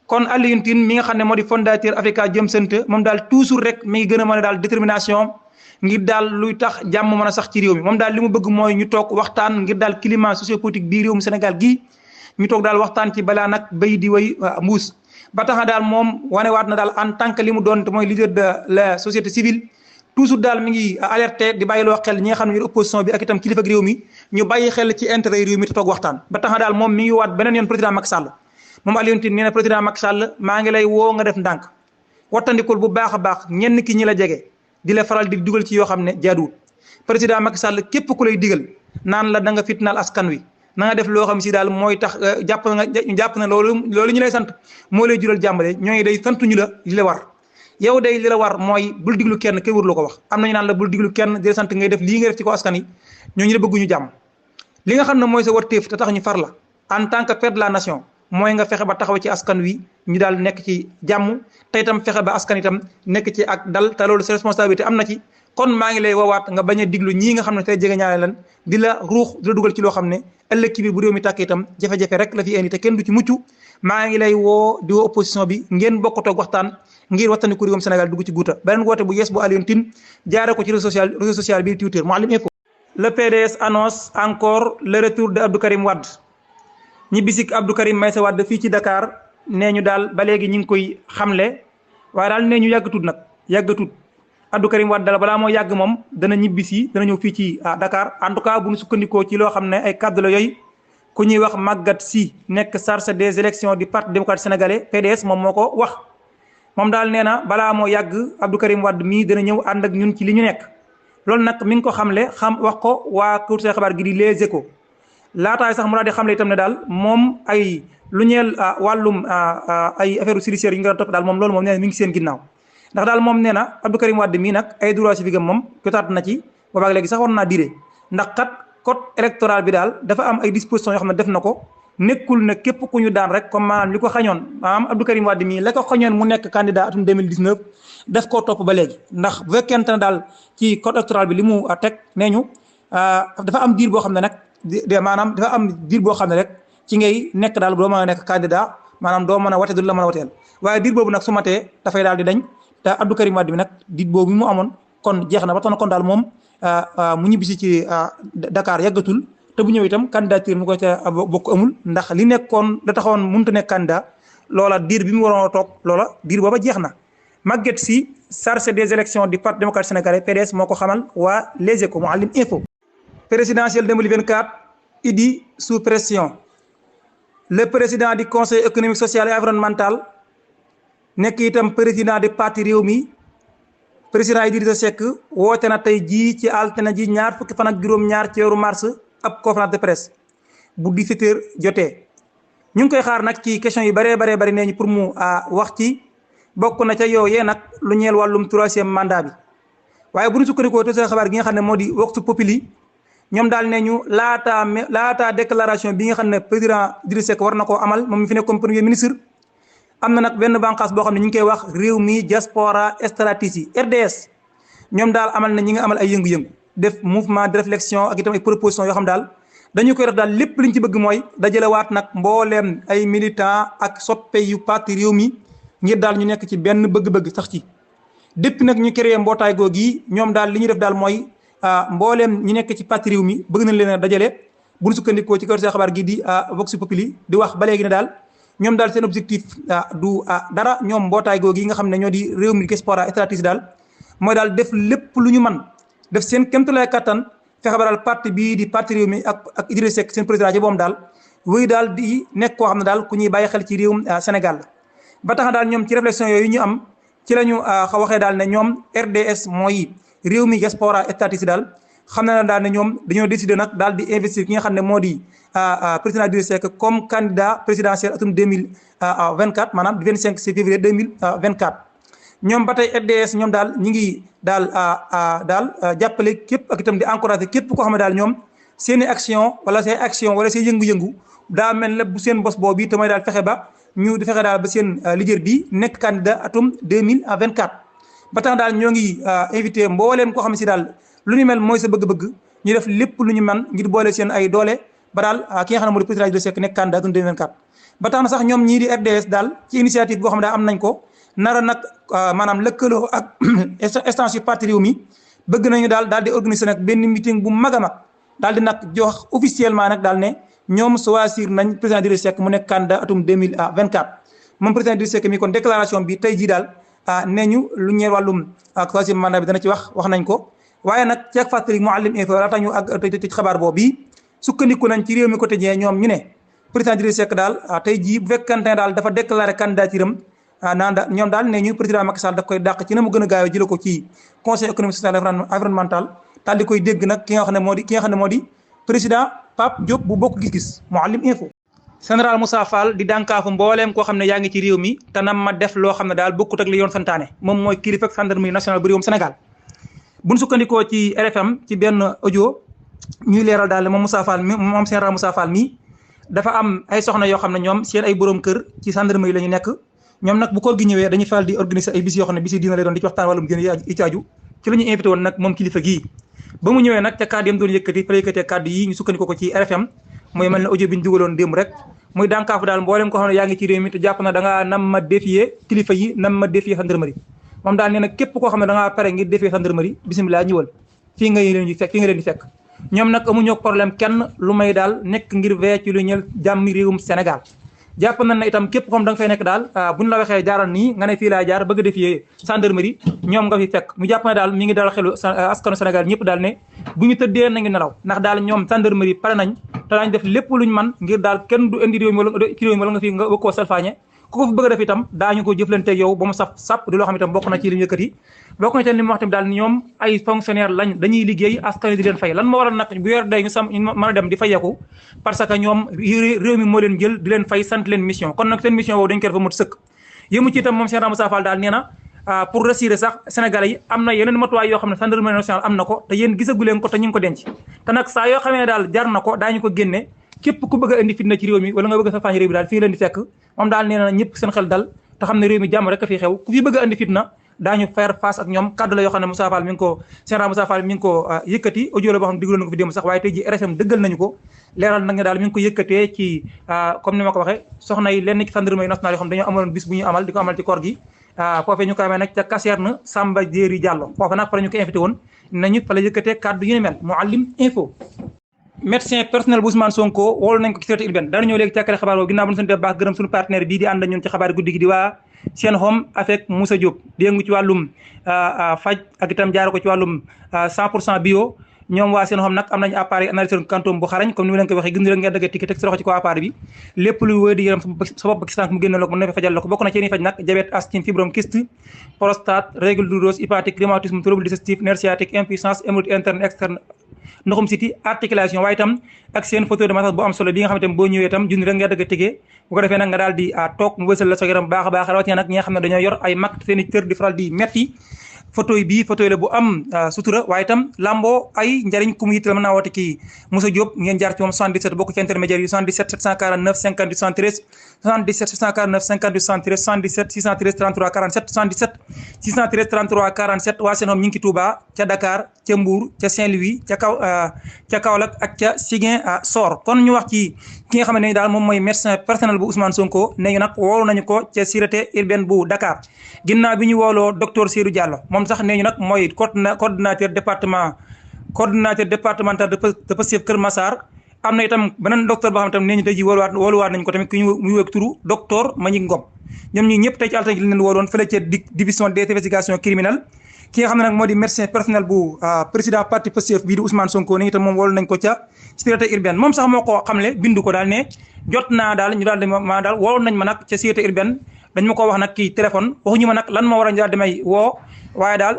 kon Alioune Tine mi nga xam ne moo di fondateur Africa Jom Center moom daal toujours rek mi ngi gën a mën a daal détermination ngir daal luy tax jàmm mën a sax ci réew mi moom daal li mu bëgg mooy ñu toog waxtaan ngir daal climat sociopolitique bii réew mi Sénégal gii ñu toog daal waxtaan ci balaa nag bay di way mbuus ba tax na daal moom wanewaat na daal en tant que li mu doon te mooy leader de la société civile toujours daal mi ngi alerté di bàyyiloo xel ñi nga xam ne opposition bi ak itam kilifa ak réew mi ñu bàyyi xel ci intérêt réew mi te toog waxtaan ba tax na daal moom mi ngi waat beneen yoon président Macky Sall moom Alioune Tine nee na président Macky Sall maa ngi lay woo nga def ndànk wattandikul bu baax a baax ñenn ki ñi la jege di la faral di dugal ci yoo xam ne jaaduwul président Macky Sall képp ku lay digal naan la da nga fitnaal askan wi na nga def loo xam si daal mooy tax jàpp na loolu ñu lay sant moo lay jural jàmbale ñooñu day santuñu la li la war yow day li la war mooy bul diglu kenn kenn warul ko wax am nañu naan la bul diglu kenn di la sant ngay def lii ngay def ci ko askan yi ñooñu la bëgguñu jàmm li nga xam ne mooy sa warteef te tax ñu far la en tant que père de la nation mooy nga fexe ba taxaw ci askan wi ñu daal nekk ci jàmm te itam fexe ba askan itam nekk ci ak dal te loolu sa responsabilité am na ci kon maa ngi lay woowaat nga bañ a diglu ñii nga xam ne tey jege ñaare lan di la ruux di la dugal ci loo xam ne ëllëg ci biir bu réew mi tàkk itam jafe-jafe rek la fi indi te kenn du ci mucc maa ngi lay woo di woo opposition bi ngeen bokk toog waxtaan ngir waxtaanee ku réewum Sénégal dugg ci guuta beneen woote bu yees bu Alioune Tine jaare ko ci réseau social bi Twitter Mouhalim Info. Le PDS annonce encore le retour de Abdou Karim Wade ñibbisik Abdou Karim Meïssa Wade fii ci Dakar nee ñu daal ba léegi ñu ngi koy xamle waaye daal nee ñu yàggatut nag yàggatut Abdou Karim Wade daal balaa moo yàgg moom dana ñibbisi dana ñëw fii ci Dakar en tout cas bu ñu sukkandikoo ci loo xam ne ay kàddu la yooyu ku ñuy wax Maguette Sy nekk chargé des élections du parti démocratique sénégalais PDS moom moo ko wax moom daal nee na balaa moo yàgg Abdou Karim Wade mii dana ñëw ànd ak ñun ci li ñu nekk loolu nag mi ngi ko xamle wax ko waa kër say xabaar gi di Les Échos laataay sax mu daal di xamle itam ne daal moom ay lu ñeel wàllum ay affaire judiciaire yi nga topp daal moom loolu moom nee na mi ngi seen ginnaaw ndax daal moom nee na Abdou Karim Wade mii nag ay droit civique am moom jotaat na ci boobaag léegi sax war naa diire ndax kat code électoral bi daal dafa am ay dispositions yoo xam ne def na ko nekkul ne képp ku ñu daan rek comme maanaam li ko xañoon maanaam Abdou Karim Wade mii la ko xañoon mu nekk candidat atum 2019 daf koo topp ba léegi ndax bu fekkente ne daal ci code électoral bi li mu teg nee ñu dafa am diir boo xam ne nag maanaam dafa am diir boo xam ne rek ci ngay nekk daal doo mën a nekk candidat maanaam doo mën a wate du la mën a wateel waaye diir boobu nag su matee dafay daal di dañ te Abdou Karim Wade bi nag diir boobu mu amoon kon jeex na ba tax na kon daal moom mu ñibbisi ci Dakar yàggatul te bu ñëw itam candidature mu ko ca bokk amul ndax li nekkoon da taxawoon mënut a nekk candidat loola diir bi mu waroon a toog loola diir booba jeex na Maguette Sy chargé des élections du parti démocratique sénégalais PDS moo ko xamal waa Les Échos Mouhalim Info. Présidentielle 2024 Idy sous pression le président du conseil économique social et environnemental nekk itam président du parti Rewmi président Idrissa Seck woote na tey jii ci altine ji ñaar fukki fan ak juróom-ñaar ci weeru mars ab conférence de presse bu 17h jotee ñu ngi koy xaar nag ci question yu bëree bari nee ñu pour mu wax ci bokk na ca yooyee nag lu ñeel wàllum 3e mandat bi waaye bu ñu sukkandikoo te xabaar gi nga xam ne moo di Vox Populi ñoom daal nee ñu laataa déclaration bi nga xam ne président Idrissa Seck war na koo amal moom mi fi nekk comme premier ministre am na nag benn bànqaas boo xam ne ñu ngi koy wax Rewmi Diaspora Stratégie RDS ñoom daal amal na ñi nga amal ay yëngu-yëngu def mouvement de réflexion ak itam ay proposition yoo xam daal dañu koy def daal lépp liñ ci bëgg mooy dajalewaat nag mbooleem ay militant ak soppe yu parti Rewmi ngir daal ñu nekk ci benn bëgg-bëgg sax ci depuis nag ñu créé mbootaay googu yi ñoom daal li ñuy def daal mooy mbooleem ñi nekk ci parti Rewmi bëgg nañ leen a dajale bu ñu sukkandikoo ci kër sa xabaar gi di Vox Populi di wax ba léegi ne daal ñoom daal seen objectif du dara ñoom mbootaay googu yi nga xam ne ñoo di Rewmi Diaspora Stratégie daal mooy daal def lépp lu ñu man def seen kéemtalaay kattan fexe ba daal parti bii di parti Rewmi ak Idrissa Seck seen président ci boom daal wéy daal di nekk koo xam ne daal ku ñuy bàyyi xel ci réewum Sénégal ba tax na daal ñoom ci réflexion yooyu ñu am ci la ñu waxee daal ne ñoom RDS mooy Rewmi Diaspora Stratégie daal xam na daal ne ñoom dañoo décider nag daal di investir ki nga xam ne moo di président Idrissa Seck comme candidat présidentiel atum 2024 maanaam 25 février 2024 ñoom ba tey RDS ñoom daal ñi ngi daal jàppale képp ak itam di encouragé képp koo xam ne daal ñoom seen i action wala seen action wala seen yëngu-yëngu daa mel ne bu seen bos boobu te mooy daal fexe ba ñu di fexe daal ba seen leader bi nekk candidat atum 2024 ba tax daal ñoo ngi invité mbooleem koo xam ne si daal lu ñu mel mooy sa bëgg-bëgg ñu def lépp lu ñu man ngir boole seen ay doole ba daal ki nga xam ne moo di président Idrissa Seck nekk candidat atum 2024 ba tax na sax ñoom ñii di RDS daal ci initiative boo xam ne daal am nañ ko nara nag maanaam lëkkaloo ak instance yu parti réew mi bëgg nañu daal di organiser nag benn meeting bu mag a mag daal di nag jox officiellement nag daal ne ñoom choisir nañ président Idrissa Seck mu nekk candidat atum 2024 moom président Idrissa Seck mi kon déclaration bi tey jii daal nee ñu lu ñeel wàllum troisième mandat bi dana ci wax nañ ko waaye nag ceeg fàttali Mouhalim info laata ñu ak tëj xabaar boobu bii sukkandiku nañ ci réew mi quotidien ñoom ñu ne président Idrissa Seck daal tey jii bu fekkante ne daal dafa déclaré candidature am naan da ñoom daal nee ñu président Macky Sall daf koy dàq ci na mu gën a gaawee jëlee ko ci conseil économique social et environnemental daal di koy dégg nag ki nga xam ne moo di président Pape Diop bu bokk gis-gis Mouhalim info. général Moussa Fall di dànkaafu mbooleem koo xam ne yaa ngi ci réew mi te nam ma def loo xam ne daal bokkut ak li yoon santaane moom mooy kilifa ak gendarmerie nationale bu réewum Sénégal buñ sukkandikoo ci RFM ci benn audio ñuy leeral daal moom Moussa Fall mi moom général Moussa Fall mi dafa am ay soxna yoo xam ne ñoom seen ay borom kër ci gendarmerie la ñu nekk ñoom nag bu koor gi ñëwee dañuy faral di organiser ay bis yoo xam ne bis yi dina lay doon di ci waxtaan wàllum gën i caaju ci la ñu invité woon nag moom kilifa gii ba mu ñëwee nag ca kàddu yam doon yëkkati fa la yëkkatee kàddu yi ñu sukkandikoo ko ci RFM mooy mel ne audio bi ñu dugaloon démb rek muy dànkaafu daal mboolem ko xam ne yaa ngi ci réew mi te jàpp na da ngaa nam ma défier kilifa yi nam ma défier gendarmerie moom daal nee na képp koo xam ne da ngaa pare ngir défier gendarmerie bisimilah ñëwal fii nga leen di fekk ñoom nag amuñu problème kenn lu may daal nekk ngir vee ci lu ñeel jàmmi réewum Sénégal jàpp nañ ne itam képp comme da nga fay nekk daal buñ la waxee jaaral nii nga ne fii laa jaar bëgg a défier gendarmerie ñoom nga fi fekk mu jàpp ne daal mi ngi dal xelu askanu Sénégal ñëpp daal ne bu ñu tëddee na ngi nelaw ndax daal ñoom gendarmerie pare nañ te daañu def lépp luñ man ngir daal kenn du indi réew mi wala nga fi nga bëgg koo salfaañe ku ko fi bëgg a def itam daañu ko jëflanteeg yow ba mu sàpp di loo xam itam bokk na ci li ñu yëkkati bokk na ci li mu wax tamit daal ñoom ay fonctionnaire lañ dañuy liggéey askan di leen fay lan moo waral nag bu yor day ñu mën a dem di fayeeku parce que ñoom réew mi moo leen jël di leen fay sant leen mission kon nag seen mission boobu dañ ko defa mot sëkk yëmu ci itam moom Cheikh Moussa Fall daal nee na pour rassurer sax Sénégalais yi am na yeneen matuwaay yoo xam ne gendarmerie nationale am na ko te yéen gisagu leen ko te ñu ngi ko denc te nag saa yoo xamee ne daal jar na ko daañu ko génne képp ku bëgg a indi fitna ci réew mi wala nga bëgg a salfaañe réew mi daal fii leen di fekk moom daal nee na ñëpp seen xel dal te xam ne réew mi jàmm rek a fi xew ku fi bëgg a indi fitna daañu faire face ak ñoom kaddu la yoo xam ne Moussa Fall mi ngi ko général Moussa Fall mi ngi ko yëkkati audio la boo xam ne digaloon na ko fi démb sax waaye tey ji RFM dëggal nañu ko leeral nag ne daal mi ngi ko yëkkatee ci comme ni ma ko waxee soxna yi lenn ci gendarmerie nationale yoo xam dañoo amaloon bis bu ñu amal di ko amal ci koor gi foofee ñu ko amee nag ca caserne Samba Diéry Diallo foofu nag fa la ñu ko invité woon nañu fa la yëkkatee kaddu yu ni mel Mouhalim info médecin personnel bu Ousmane Sonko woolu nañ ko ci sûreté urbaine dana ñëw léegi càkkale xabaar boobu ginnaaw bu ñu sant baax gërëm suñu partenaire bii di ànd ñun ci xabaar guddi gi di waa Sen Home avec Moussa Diop di yëngu ci wàllum faj ak itam jaare ko ci wàllum 100% bio ñoom waa Sen Home nag am nañu appareil analyseur quantum bu xarañ comme ni ma leen ko waxee gis nga ngeen dagg ticket teg sa loxo ci ko appareil bi lépp luy wéy di yaram sa bopp ba gis mu génne la ko mën na fa fajal la ko bokk na ci yéen faj nag diabète asthénie fibrome kyste prostate règle douloureuse hépatique rhumatisme trouble digestif nerf sciatique impuissance hémorroïde interne externe ndoxum siti articulation waaye itam ak seen fauteuil de massage bu am solo bi nga xam ne itam boo ñëwee itam junni rek nga dëgg tege bu ko defee nag nga daal di toog mu wësal la sa yaram baax a baax rawatina nag ñi nga xam ne dañoo yor ay mag seen i cër di faral di metti fauteuil bii fauteuil la bu am sutura waaye itam lamboo ay njariñ ku mu yitteel mën naa woote kii Moussa Diop ngeen jaar ci moom 77 bokk ci intermédiaire yi 77 749 58 73 77 749 58 73 77 613 33 47 77 613 33 47 waa Sen Home ñu ngi ci Touba ca Dakar ca Mbour ca Saint-Louis ca Kaolack ak ca Ziguinchor kon ñu wax ci ki nga xam ne daal moom mooy médecin personnel bu Ousmane Sonko ne ñu nag woolu nañu ko ca sûreté urbaine bu Dakar ginnaaw bi ñu wooloo docteur Seydou Diallo moom sax nee ñu nag mooy coordinateur départemental de Pastef Kër Massar am na itam beneen docteur boo xam ne tam nee ñu tey ji wooluwaat nañu ko tamit ku ñu muy wéeg turu docteur Mbagnick Ngom ñoom ñi ñëpp tey ci altine ji leen wooloon fële ca division des investigations criminelles ki nga xam ne nag moo di médecin personnel bu président parti Pastef bii di Ousmane Sonko ni itam moom woolu nañ ko ca sûreté urbaine moom sax moo ko xamle bindu ko daal ne jot naa daal ñu daal ma daal woolu nañ ma nag ca sûreté urbaine dañ ma ko wax nag kii téléphone waxuñu ma nag lan moo war a daal damay woo waaye daal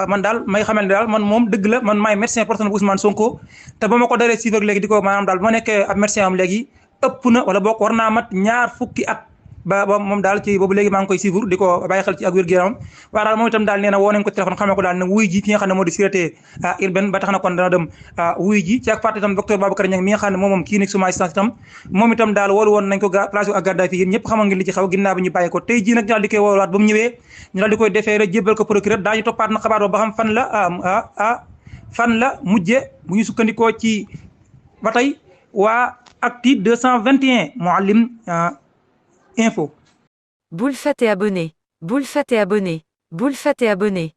man daal may xamal ne daal man moom dëgg la man maay médecin personnel bu Ousmane Sonko te ba ma ko daree suivre léegi di ko maanaam daal bu ma nekkee ab médecin am léegi ëpp na wala boog war naa mat ñaar fukki at ba moom daal ci boobu léegi maa ngi koy suivre di ko bàyyi xel ci ak wér-gu-yaramam waaye daal moom itam daal nee na woo nañ ko téléphone xamee ko daal ne wuy ji ki nga xam ne moo di sûreté urbaine ba tax na kon dana dem wuy ji ci ak fàtte itam docteur Babacar Niang mi nga xam ne moom clinique suma assistance itam moom itam daal woolu woon nañ ko place ak garde à vue yéen ñëpp xamoon ngeen li ci xaw ginnaaw bi ñu bàyyi ko tey ji nag ñu daal di koy wooluwaat ba mu ñëwee ñu daal di koy defeere jébbal ko procureur daañu toppaat na xabaar ba xam fan la mujje bu ñu sukkandikoo ci ba tey waa Actu 221 Mouhalim info. Boule Fat et abonné. Boule Fat et abonné. Boule Fat et abonné.